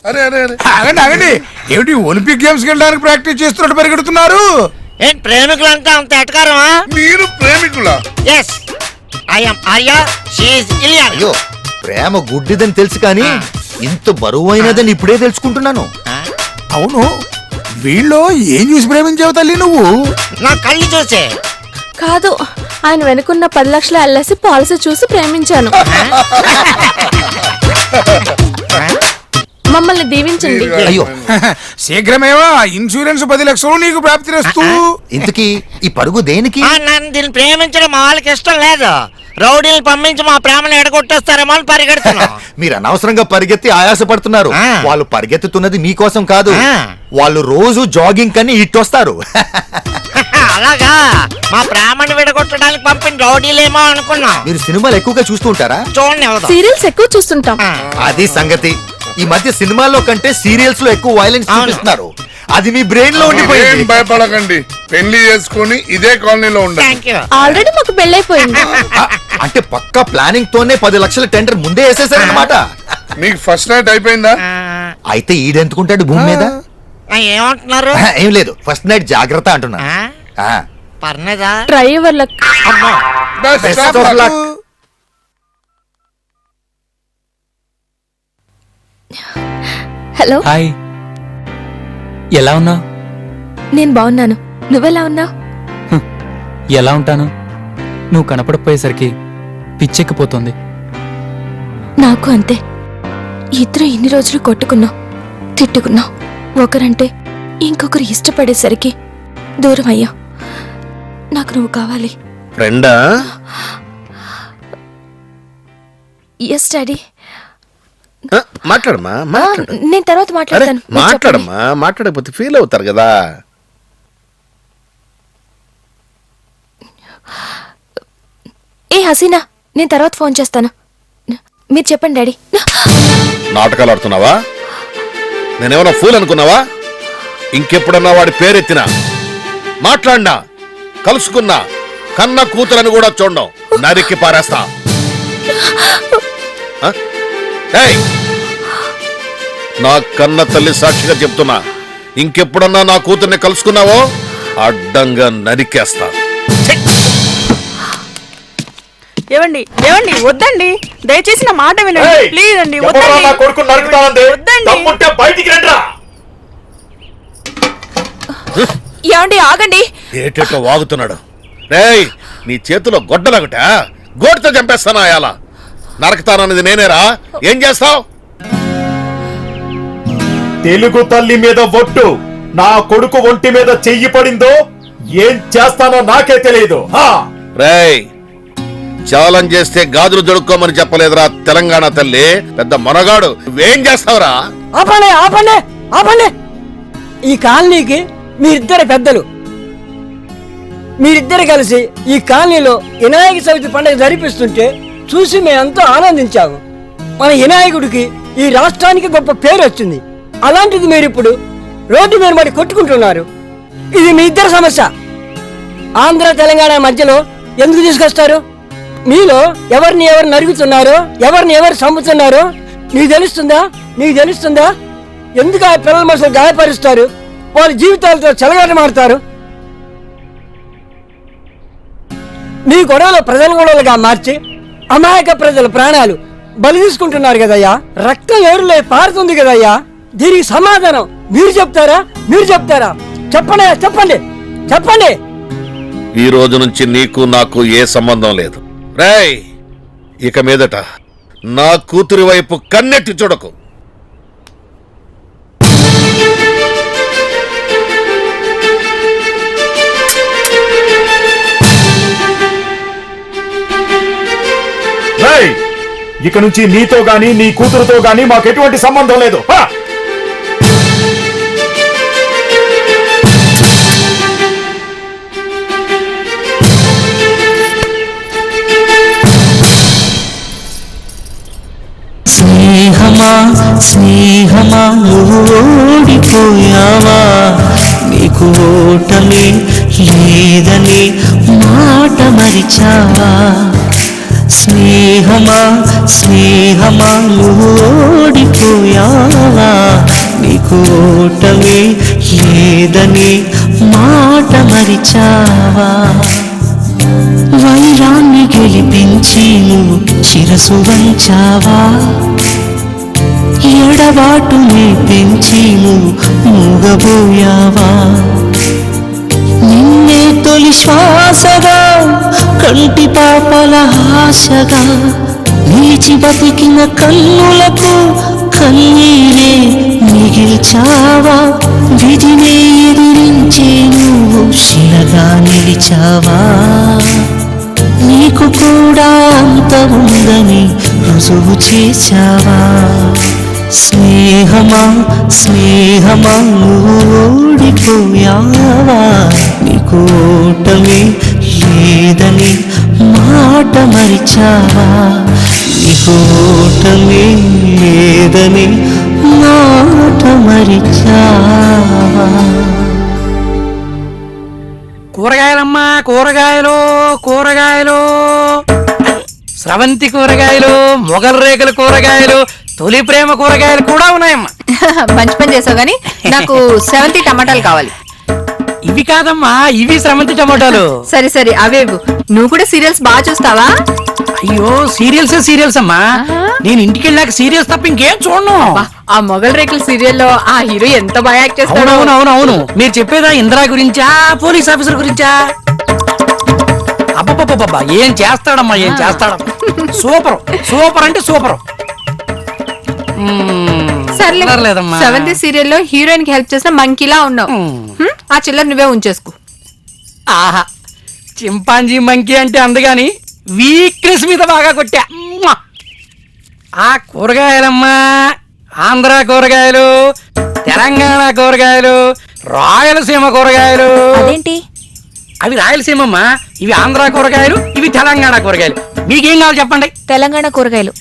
అరే అరే అరే ఆగండి ఆగండి, ఏమిటి ఒలింపిక్ గేమ్స్ వెళ్ళడానికి ప్రాక్టీస్ చేస్తున్నట్టు పరిగెడుతున్నారు? ఏంటి ప్రేమికులంతా అంత ఎటకారమా? మీరు ప్రేమికులా? Yes I'm Arya, she is Ileana. అయ్యో, ప్రేమ గుడ్డిదని తెలుసు కానీ ఇంత బరువైనదని ఇప్పుడే తెలుసుకుంటున్నాను. అవును, వీళ్ళు ఏం చూసి ప్రేమించావు తల్లి నువ్వు? నా కళ్ళు చూసే. కాదు, ఆయన వెనుకున్న 10 లక్షల ఎల్ఐసి పాలసీ చూసి ప్రేమించాను. మమ్మల్ని దీవించండి. అయ్యో, శీఘ్రమేవా ఇన్సూరెన్స్ 10 లక్షలు నీకు ప్రాప్తిరస్తూ. ఇంతకీ ఈ పరుగు దేనికి? నన్ను దీన్ని ప్రేమించడం మా వాళ్ళకి ఇష్టం లేదు. రౌడీలు పంపించి మా ప్రేమను ఎడగొట్టేస్తారేమో అని పరిగెడుతున్నా. మీరు అనవసరంగా పరిగెత్తి ఆయాసపడుతున్నారు. వాళ్ళు పరిగెత్తుతున్నది మీకోసం కాదు, వాళ్ళు రోజు జాగింగ్ కని ఇట్టొస్తారు. అలాగా, మా ప్రేమను విడగొట్టడానికి పంపిన రౌడీలేమో అనుకున్నా. మీరు సినిమాలు ఎక్కువగా చూస్తూ ఉంటారా? చూడండి, సీరియల్స్ ఎక్కువ చూస్తుంటాం. అది సంగతి. ఈ మధ్య సినిమాల్లో కంటే సీరియల్స్ లో ఎక్కువ వైలెన్స్ చూపిస్తున్నారు. అది మీ బ్రెయిన్ లో ఏం ఉండిపోయింది. భయపడకండి, పెళ్లి చేసుకుని ఇదే కాలనీలో ఉండండి. Thank you. ఆల్రెడీ మాకు పెళ్ళైపోయింది. అంటే పక్కా ప్లానింగ్ తోనే 10 లక్షల టెండర్ ముందే వేసేసారన్నమాట. మీకు ఫస్ట్ నైట్ అయిపోయిందా? అయితే ఈడెందుకుంటాడు భూమి మీద? ఏమంటున్నారు? ఏం లేదు, ఫస్ట్ నైట్ జాగ్రత్త అంటున్నా. పర్లేదా? Driver luck. అమ్మో, Best of luck. Hello, hi, ఎలా ఉన్నావు? నేను బాగున్నాను. నువ్వెలా ఉన్నావు? ఎలా ఉంటాను? నువ్వు కనపడపోయేసరికి పిచ్చెక్కిపోతుంది. నాకు అంతే. ఇద్దరు ఇన్ని రోజులు కొట్టుకున్నావు, తిట్టుకున్నావు. ఒకరంటే ఇంకొకరు ఇష్టపడేసరికి దూరం అయ్యా. నాకు నువ్వు కావాలి. ఫ్రెండా? Yes daddy. మాట్లాడమ్మా, నేను తర్వాత మాట్లాడతాను. మీరు చెప్పండి. మాట్లాడమ్మా. మాట్లాడకపోతే ఫీల్ అవుతారు కదా. ఏ హసీనా, నేను తర్వాత ఫోన్ చేస్తాను. మీరు చెప్పండి డాడీ. నాటకాలు ఆడుతున్నావా? నేనేమన్నా ఫూల్ అనుకున్నావా? ఇంకెప్పుడన్నా వాడి పేరెత్తినా, మాట్లాడినా, కలుసుకున్నా, కన్న కూతురని కూడా చూడడం, నరికి పారేస్తా. ఏయ్, నా కన్న తల్లి సాక్షిగా చెప్తున్నా, ఇంకెప్పుడన్నా నా కూతుర్ని కలుసుకున్నావో అడ్డంగా నరికేస్తా. ఏవండి ఏవండి, వద్దండి, దయచేసి నా మాట వినండి. ప్లీజ్ అండి, వద్దండి. ఏమండి, ఆగండి. ఏటేటో వాగుతున్నాడు. రేయ్, నీ చేతిలో గొడ్డలగట, గోటితో చంపేస్తానా? అలా నరకతానన్నది నేనేరా? ఏం చేస్తావు? తెలుగు తల్లి మీద ఒట్టు, నా కొడుకు ఒంటి మీద చెయ్యి పడిందో ఏం చేస్తానో నాకే తెలియదు. రేయ్, ఛాలెంజ్ చేస్తే గాజులు దొడుక్కోమని చెప్పలేదురా తెలంగాణ తల్లి. పెద్ద మొనగాడు, నువ్వేం చేస్తావురా? ఆపండి ఆపండి ఆపండి. ఈ కాలనీకి మీరిద్దరు పెద్దలు. మీరిద్దరు కలిసి ఈ కాలనీలో వినాయక చవితి పండుగ జరిపిస్తుంటే చూసి మేమెంతో ఆనందించాము. మన వినాయకుడికి ఈ రాష్ట్రానికి గొప్ప పేరు వచ్చింది. అలాంటిది మీరు ఇప్పుడు రోడ్డు మీద మరి కొట్టుకుంటున్నారు. ఇది మీ ఇద్దరు సమస్య. ఆంధ్ర తెలంగాణ మధ్యలో ఎందుకు తీసుకొస్తారు? మీలో ఎవరిని ఎవరు నరుగుతున్నారో, ఎవరిని ఎవరు చంపుతున్నారో నీకు తెలుస్తుందా? నీకు తెలుస్తుందా? ఎందుకు ఆ పిల్లల మనసులు గాయపరుస్తారు? వాళ్ళ జీవితాలతో చెలగాటమాడతారు. మీ గొడవలు ప్రజల గొడవలుగా మార్చి అమాయక ప్రజల ప్రాణాలు బలి తీసుకుంటున్నారు కదయ్యా. రక్తం ఏరులే పారుతుంది కదయ్యా. దీనికి సమాధానం మీరు చెప్తారా? మీరు చెప్తారా? చెప్పండి చెప్పండి చెప్పండి. ఈ రోజు నుంచి నీకు నాకు ఏ సంబంధం లేదు. రేయ్, ఇక మీదట నా కూతురి వైపు కన్నెట్టి చూడకు. ఇక నుంచి నీతో గాని నీ కూతురుతో గాని మాకు ఎటువంటి సంబంధం లేదు. స్నేహమా స్నేహమా నువ్వు ఓడిపోయావా, నీకు ఓటమి లేదని మాట మరిచావా, స్నేహమా స్నేహమా నువ్వు ఓడిపోయావా నీకు ఓటమే లేదని మాట మరిచావా వైరాన్ని గెలిపించి నువ్వు శిరసు వంచావా ఎడబాటుని పెంచి నువ్వు మూగబోయావా నిన్నే తొలి శ్వాసగా కంటి పాపల ఆశగా నిలిచి బతికిన కన్నులకు కన్నీరే మిగిల్చావా విధినే ఎదిరించే నువ్వు శిలగా నిలిచావా నీకు కూడా అంత ఉందని రుజువు చేశావా స్నేహమా స్నేహమా నువ్వు ఓడిపోయావా నీకు ఓటమే లేదని మాట మరిచావా నీకు ఓటమే లేదని మాట మరిచావా కూరగాయలమ్మా కూరగాయలు కూరగాయలు స్రవంతి కూరగాయలు మొగల్ రేకుల కూరగాయలు తొలి ప్రేమ కూరగాయలు కూడా ఉన్నాయమ్మా. మంచి పని చేసావు గానీ నాకు 70 టమాటాలు కావాలి. ఇవి కాదమ్మా, ఇవి స్రవంతి టమాటాలు. సరే సరే అవే నువ్వు కూడా సీరియల్స్ బాగా చూస్తావా? అయ్యో సీరియల్స్ అమ్మా, నేను ఇంటికి వెళ్ళాక సీరియల్స్ తప్ప ఇంకేం చూడను. ఆ మొగల్ రేకుల సీరియల్లో ఆ హీరో ఎంత బాగా యాక్ట్ చేస్తాడు. అవును మీరు చెప్పేదా ఇందిరా గురించా పోలీస్ ఆఫీసర్ గురించా? అబ్బబ్బబ్బబ్బా ఏం చేస్తాడమ్మా ఏం చేస్తాడమ్మా. సూపర్ సూపర్ అంటే సూపర్. సర్లేదమ్మా, 70 సీరియల్లో హీరోయిన్ కి హెల్ప్ చేసిన మంకీలా ఉన్నావు. ఆ చిల్లర నువ్వే ఉంచేసుకో. ఆహా, చింపాంజీ మంకీ అంటే అందగాని వీక్నెస్ మీద బాగా కొట్టా. ఆ కూరగాయలమ్మా, ఆంధ్ర కూరగాయలు, తెలంగాణ కూరగాయలు, రాయలసీమ కూరగాయలు. అదేంటి? అవి రాయలసీమమ్మా, ఇవి ఆంధ్ర కూరగాయలు, ఇవి తెలంగాణ కూరగాయలు. మీకేం కావాలి చెప్పండి. తెలంగాణ కూరగాయలు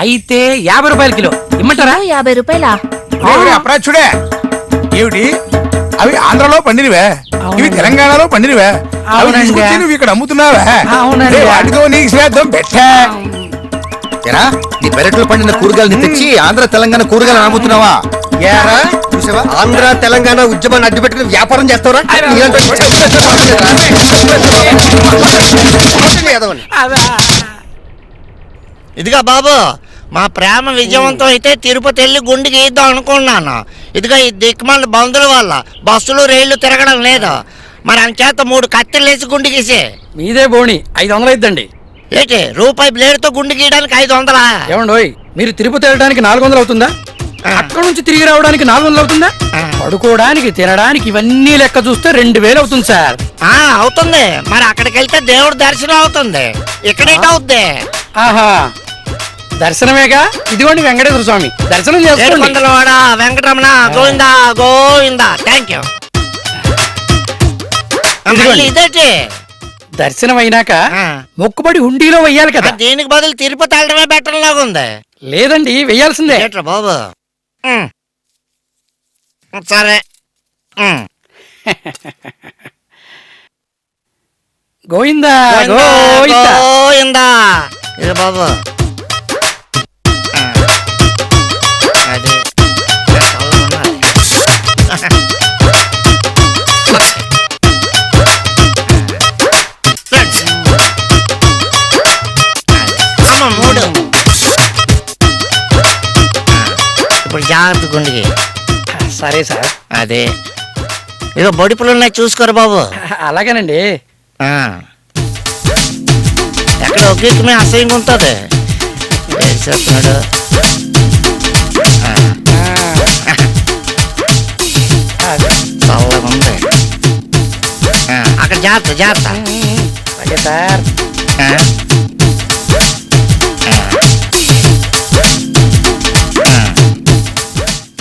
అయితే 50 రూపాయల కిలో ఇమ్మంటారా? 50 రూపాయలా? అప్రాచుడే ఏమిటి? అవి ఆంధ్రలో పండినవే, ఇవి తెలంగాణలో పండినవే. నువ్వు ఇక్కడ అమ్ముతున్నావా? వాటితో నీకు శ్రాద్ధం పెట్టా. ఎరా నీ పెరట్లో పండిన కూరగాయలు తెచ్చి ఆంధ్ర తెలంగాణ కూరగాయలు అమ్ముతున్నావా? ఏరా చూసావా, ఆంధ్ర తెలంగాణ ఉద్యమాన్ని అడ్డు పెట్టుకుని వ్యాపారం చేస్తావరా? ఇదిగా బాబు, మా ప్రేమ విజయవంతం అయితే తిరుపతి వెళ్ళి గుండు గీద్దాం అనుకున్నాను. ఇదిగా ఈ దిక్కుమాల బంధువుల వల్ల బస్సులు రైళ్లు తిరగడం లేదు. మరి అంచేత 3 కత్తెలు వేసి గుండు గీసే. మీదే బోణి 500 అయిద్దండి. ఏంటి రూపాయి బ్లేడ్తో గుండు గీయడానికి 500? ఏమండోయ్, మీరు తిరుపతి వెళ్ళడానికి 400 అవుతుందా? అక్కడ నుంచి తిరిగి రావడానికి 400 అవుతుందా? పడుకోవడానికి తినడానికి ఇవన్నీ లెక్క చూస్తే 2000 అవుతుంది సార్. అవుతుంది. మరి అక్కడికి వెళ్తే దేవుడి దర్శనం అవుతుంది. ఇక్కడేటవుద్ది? ఆహా, దర్శనమేగా. ఇదిగోండి వెంకటేశ్వర స్వామి దర్శనం చేసుకోండి. కొండలవాడ వెంకటరమణ గోవిందా గోవిందా. Thank you. ఇదేంటి? దర్శనం అయినాక మొక్కుబడి హుండీలో వెయ్యాలి కదా. దీనికి బదులు తిరుపతి వెళ్ళడమే బెటర్ లాగా ఉంది. లేదండి, వెయ్యాల్సిందే. ఏట్రా బాబు? సరే. గోవిందా గోవిందా గోవిందా. ఇది బాబు అది మూడు. ఇప్పుడు జాగ్రత్త గుండికి. సరే సార్. అదే ఏదో బొడిపులు ఉన్నాయి చూసుకోరు బాబు. అలాగేనండి. ఎక్కడ ఒకే అసహ్యంగా ఉంటుంది. చేస్తున్నాడు. చల్లగా ఉంది. అక్కడ జాగ్రత్త జాగ్రత్త. Okay sir.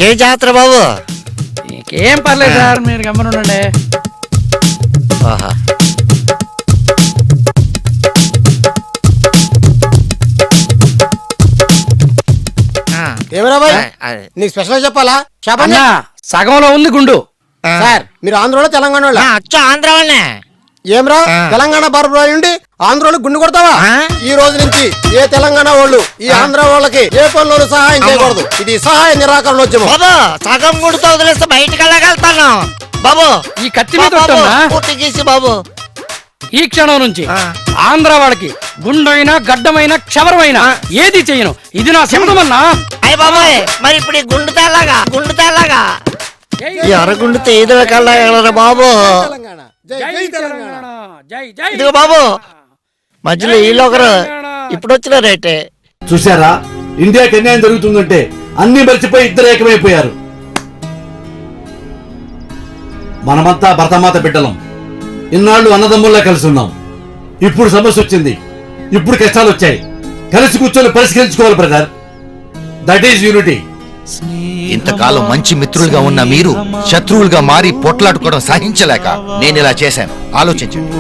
ఏ జాతర బాబు? ఏం పర్లేదు సార్, మీరు గమనుండండి. ఆహా, ఏమరా బాయ్, నీకు స్పెషల్ చెప్పాలా? చెప్పండి. సగంలో ఉంది గుండు. సార్ మీరు ఆంధ్రలో తెలంగాణ అచ్చా ఆంధ్ర వాళ్ళనే. ఏమ్రా ఆ. తెలంగాణ బార్బర్ ఉండి ఆంధ్రోళ్ళు గుండు కొడతావా? ఆ? ఈ రోజు నుంచి ఏ తెలంగాణ వాళ్ళు ఈ ఆంధ్ర వాళ్ళకి ఏ పనులను సహాయం చేయకూడదు. ఇది సహాయ నిరాకరణోద్యమం. బాబు సగం గుడితో వదిలేస్తే బయటకు వెళ్ళగలుగుతాను బాబు. ఈ కత్తి మీద బాబు, కొట్టమ్మా. పూర్తి చేసి బాబు. ఈ క్షణం నుంచి ఆ. ఆంధ్ర వాళ్ళకి గుండైనా గడ్డమైన క్షవరమైన ఏది చేయను. ఇది నా శబ్దమన్నా. అయ్య బాబాయ్ మరి ఇప్పుడు ఈ గుండు తేలాగా ఈ అరగుండుతో ఏదో వెళ్ళరా బాబు. ఇదిగో బాబు మధ్యలో వీళ్ళు ఒకరు ఇప్పుడు వచ్చిన రేటే. చూసారా, ఇండియాకి అన్యాయం జరుగుతుందంటే అన్ని మర్చిపోయి ఇద్దరు ఏకమైపోయారు. మనమంతా భరతమాత బిడ్డలం. ఇన్నాళ్ళు అన్నదమ్ముల్లా కలిసి ఉన్నాం. ఇప్పుడు సమస్య వచ్చింది, ఇప్పుడు కష్టాలు వచ్చాయి. కలిసి కూర్చొని పరిష్కరించుకోవాలి బ్రదర్. That is unity. ఇంతకాలం మంచి మిత్రులుగా ఉన్న మీరు శత్రువులుగా మారి పొట్లాడుకోవడం సహించలేక నేను ఇలా చేశాను. ఆలోచించండి.